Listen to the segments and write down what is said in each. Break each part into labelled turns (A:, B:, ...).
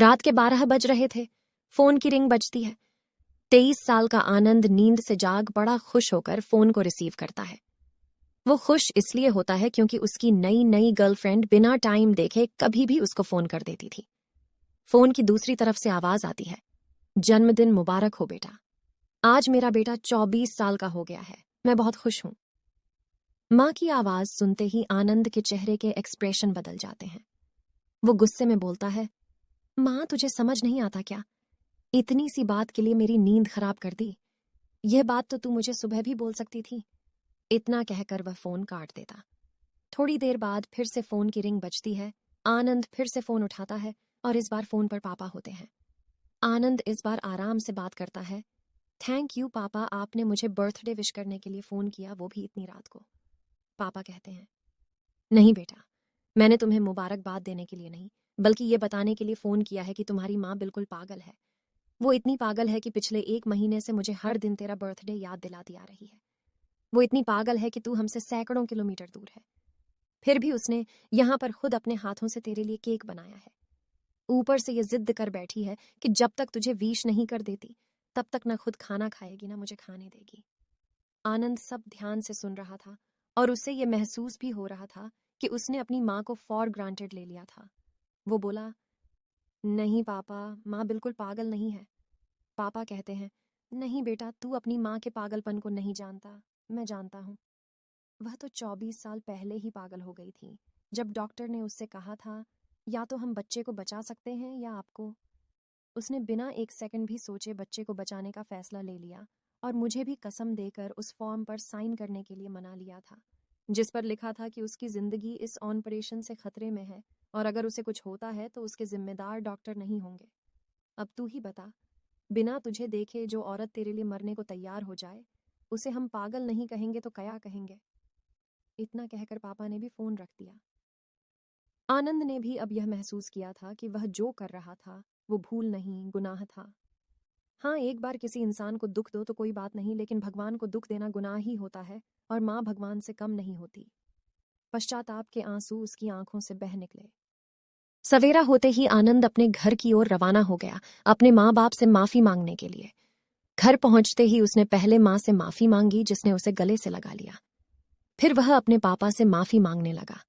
A: रात के 12 बज रहे थे। फोन की रिंग बजती है। 23 साल का आनंद नींद से जाग बड़ा खुश होकर फोन को रिसीव करता है। वो खुश इसलिए होता है क्योंकि उसकी नई नई गर्लफ्रेंड बिना टाइम देखे कभी भी उसको फोन कर देती थी। फोन की दूसरी तरफ से आवाज आती है, जन्मदिन मुबारक हो बेटा। आज मेरा बेटा 24 साल का हो गया है। मैं बहुत खुश हूं। माँ की आवाज सुनते ही आनंद के चेहरे के एक्सप्रेशन बदल जाते हैं। वो गुस्से में बोलता है, माँ तुझे समझ नहीं आता क्या? इतनी सी बात के लिए मेरी नींद खराब कर दी। यह बात तो तू मुझे सुबह भी बोल सकती थी। इतना कहकर वह फोन काट देता। थोड़ी देर बाद फिर से फोन की रिंग बजती है। आनंद फिर से फोन उठाता है और इस बार फोन पर पापा होते हैं। आनंद इस बार आराम से बात करता है। थैंक यू पापा, आपने मुझे बर्थडे विश करने के लिए फोन किया, वो भी इतनी रात को। पापा कहते हैं, नहीं बेटा, मैंने तुम्हें मुबारकबाद देने के लिए नहीं, बल्कि ये बताने के लिए फोन किया है कि तुम्हारी माँ बिल्कुल पागल है। वो इतनी पागल है कि पिछले 1 महीने से मुझे हर दिन तेरा बर्थडे याद दिलाती आ रही है। वो इतनी पागल है कि तू हमसे सैकड़ों किलोमीटर दूर है, फिर भी उसने यहाँ पर खुद अपने हाथों से तेरे लिए केक बनाया है। ऊपर से ये जिद कर बैठी है कि जब तक तुझे विश नहीं कर देती तब तक न खुद खाना खाएगी न मुझे खाने देगी। आनंद सब ध्यान से सुन रहा था और उसे ये महसूस भी हो रहा था कि उसने अपनी माँ को फॉर ग्रांटेड ले लिया था। वो बोला, नहीं पापा, माँ बिल्कुल पागल नहीं है। पापा कहते हैं, नहीं बेटा, तू अपनी माँ के पागलपन को नहीं जानता, मैं जानता हूँ। वह तो 24 साल पहले ही पागल हो गई थी, जब डॉक्टर ने उससे कहा था, या तो हम बच्चे को बचा सकते हैं या आपको। उसने बिना 1 सेकंड भी सोचे बच्चे को बचाने का फैसला ले लिया और मुझे भी कसम देकर उस फॉर्म पर साइन करने के लिए मना लिया था, जिस पर लिखा था कि उसकी जिंदगी इस ऑपरेशन से खतरे में है और अगर उसे कुछ होता है तो उसके जिम्मेदार डॉक्टर नहीं होंगे। अब तू ही बता, बिना तुझे देखे जो औरत तेरे लिए मरने को तैयार हो जाए, उसे हम पागल नहीं कहेंगे तो क्या कहेंगे? इतना कहकर पापा ने भी फोन रख दिया। आनंद ने भी अब यह महसूस किया था कि वह जो कर रहा था वो भूल नहीं, गुनाह था। हाँ, एक बार किसी इंसान को दुख दो तो कोई बात नहीं, लेकिन भगवान को दुख देना गुनाह ही होता है और माँ भगवान से कम नहीं होती। पश्चाताप के आंसू उसकी आंखों से बह निकले। सवेरा होते ही आनंद अपने घर की ओर रवाना हो गया, अपने माँ बाप से माफी मांगने के लिए। घर पहुंचते ही उसने पहले माँ से माफी मांगी, जिसने उसे गले से लगा लिया। फिर वह अपने पापा से माफी मांगने लगा।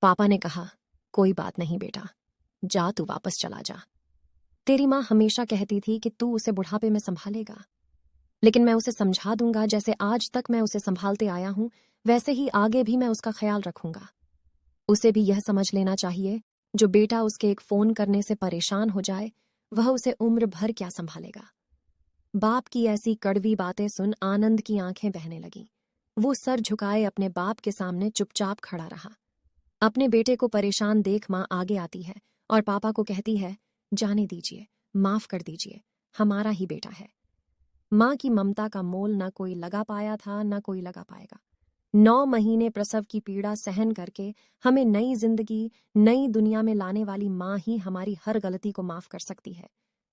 A: पापा ने कहा, कोई बात नहीं बेटा, जा तू वापस चला जा। तेरी माँ हमेशा कहती थी कि तू उसे बुढ़ापे में संभालेगा, लेकिन मैं उसे समझा दूंगा। जैसे आज तक मैं उसे संभालते आया हूं, वैसे ही आगे भी मैं उसका ख्याल रखूंगा। उसे भी यह समझ लेना चाहिए, जो बेटा उसके एक फोन करने से परेशान हो जाए, वह उसे उम्र भर क्या संभालेगा। बाप की ऐसी कड़वी बातें सुन आनंद की आंखें बहने लगीं। वो सर झुकाए अपने बाप के सामने चुपचाप खड़ा रहा। अपने बेटे को परेशान देख माँ आगे आती है और पापा को कहती है, जाने दीजिए, माफ कर दीजिए, हमारा ही बेटा है। माँ की ममता का मोल न कोई लगा पाया था, न कोई लगा पाएगा। 9 महीने प्रसव की पीड़ा सहन करके हमें नई जिंदगी, नई दुनिया में लाने वाली माँ ही हमारी हर गलती को माफ कर सकती है।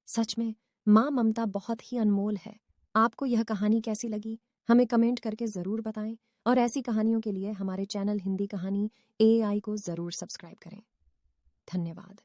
A: सच में माँ ममता बहुत ही अनमोल है। आपको यह कहानी कैसी लगी, हमें कमेंट करके जरूर बताएं और ऐसी कहानियों के लिए हमारे चैनल हिंदी कहानी AI को जरूर सब्सक्राइब करें। धन्यवाद।